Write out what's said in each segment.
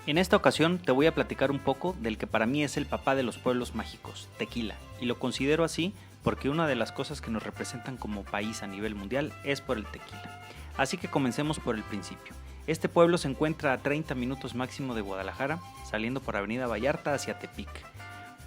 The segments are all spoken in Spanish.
En esta ocasión te voy a platicar un poco del que para mí es el papá de los pueblos mágicos, Tequila, y lo considero así porque una de las cosas que nos representan como país a nivel mundial es por el tequila. Así que comencemos por el principio. Este pueblo se encuentra a 30 minutos máximo de Guadalajara, saliendo por Avenida Vallarta hacia Tepic.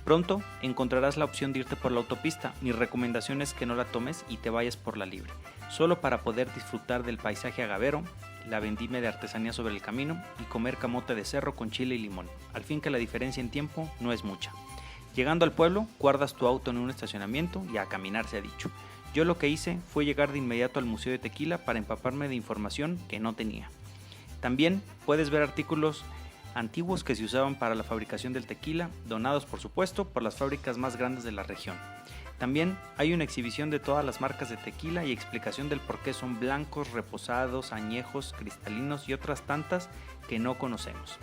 Pronto encontrarás la opción de irte por la autopista. Mi recomendación es que no la tomes y te vayas por la libre, solo para poder disfrutar del paisaje agavero, la vendimia de artesanía sobre el camino y comer camote de cerro con chile y limón. Al fin que la diferencia en tiempo no es mucha. Llegando al pueblo, guardas tu auto en un estacionamiento y a caminar se ha dicho. Yo lo que hice fue llegar de inmediato al Museo de Tequila para empaparme de información que no tenía. También puedes ver artículos antiguos que se usaban para la fabricación del tequila, donados por supuesto por las fábricas más grandes de la región. También hay una exhibición de todas las marcas de tequila y explicación del por qué son blancos, reposados, añejos, cristalinos y otras tantas que no conocemos.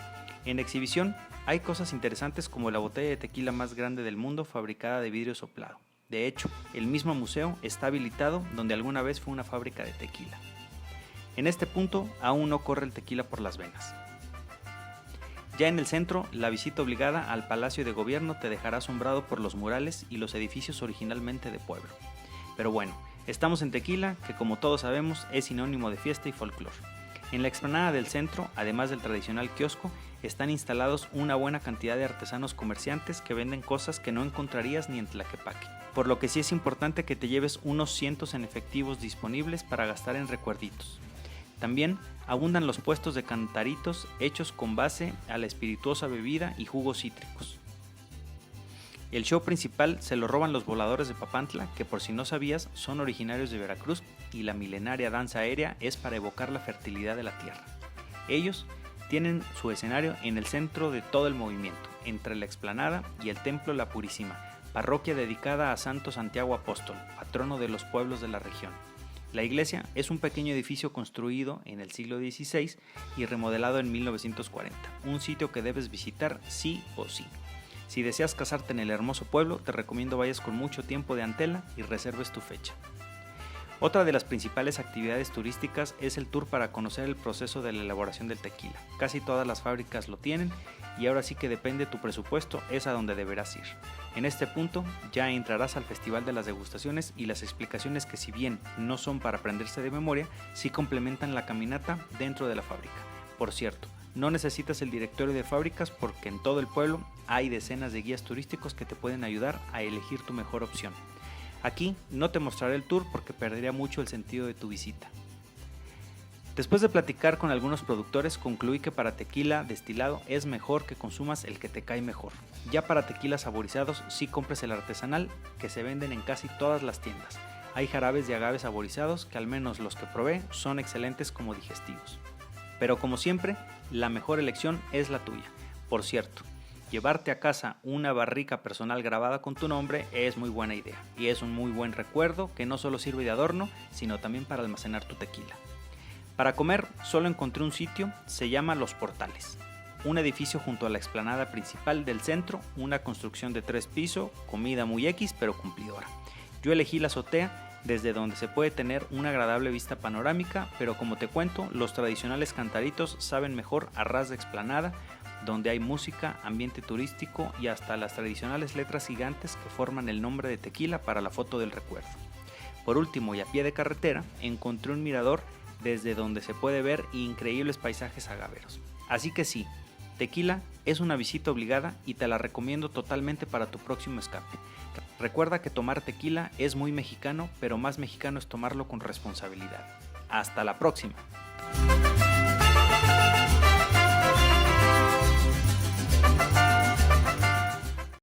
En la exhibición hay cosas interesantes como la botella de tequila más grande del mundo fabricada de vidrio soplado. De hecho, el mismo museo está habilitado donde alguna vez fue una fábrica de tequila. En este punto aún no corre el tequila por las venas. Ya en el centro, la visita obligada al Palacio de Gobierno te dejará asombrado por los murales y los edificios originalmente de pueblo. Pero bueno, estamos en Tequila, que como todos sabemos es sinónimo de fiesta y folclore. En la explanada del centro, además del tradicional kiosco, están instalados una buena cantidad de artesanos comerciantes que venden cosas que no encontrarías ni en Tlaquepaque. Por lo que sí es importante que te lleves unos cientos en efectivos disponibles para gastar en recuerditos. También abundan los puestos de cantaritos hechos con base a la espirituosa bebida y jugos cítricos. El show principal se lo roban los voladores de Papantla, que por si no sabías son originarios de Veracruz, y la milenaria danza aérea es para evocar la fertilidad de la tierra. Ellos tienen su escenario en el centro de todo el movimiento, entre la explanada y el Templo La Purísima, parroquia dedicada a Santo Santiago Apóstol, patrono de los pueblos de la región. La iglesia es un pequeño edificio construido en el siglo XVI y remodelado en 1940, un sitio que debes visitar sí o sí. Si deseas casarte en el hermoso pueblo, te recomiendo vayas con mucho tiempo de antela y reserves tu fecha. Otra de las principales actividades turísticas es el tour para conocer el proceso de la elaboración del tequila. Casi todas las fábricas lo tienen y ahora sí que depende de tu presupuesto, es a donde deberás ir. En este punto ya entrarás al Festival de las Degustaciones y las explicaciones que si bien no son para aprenderse de memoria, sí complementan la caminata dentro de la fábrica. Por cierto, no necesitas el directorio de fábricas porque en todo el pueblo hay decenas de guías turísticos que te pueden ayudar a elegir tu mejor opción. Aquí no te mostraré el tour porque perdería mucho el sentido de tu visita. Después de platicar con algunos productores, concluí que para tequila destilado es mejor que consumas el que te cae mejor. Ya para tequilas saborizados sí compres el artesanal, que se venden en casi todas las tiendas. Hay jarabes de agave saborizados que al menos los que probé son excelentes como digestivos. Pero como siempre, la mejor elección es la tuya. Por cierto, llevarte a casa una barrica personal grabada con tu nombre es muy buena idea y es un muy buen recuerdo que no solo sirve de adorno, sino también para almacenar tu tequila. Para comer solo encontré un sitio, se llama Los Portales, un edificio junto a la explanada principal del centro, una construcción de 3 pisos, comida muy X pero cumplidora. Yo elegí la azotea, desde donde se puede tener una agradable vista panorámica, pero como te cuento, los tradicionales cantaritos saben mejor a ras de explanada, donde hay música, ambiente turístico y hasta las tradicionales letras gigantes que forman el nombre de Tequila para la foto del recuerdo. Por último y a pie de carretera, encontré un mirador desde donde se puede ver increíbles paisajes agaveros. Así que sí, Tequila es una visita obligada y te la recomiendo totalmente para tu próximo escape. Recuerda que tomar tequila es muy mexicano, pero más mexicano es tomarlo con responsabilidad. ¡Hasta la próxima!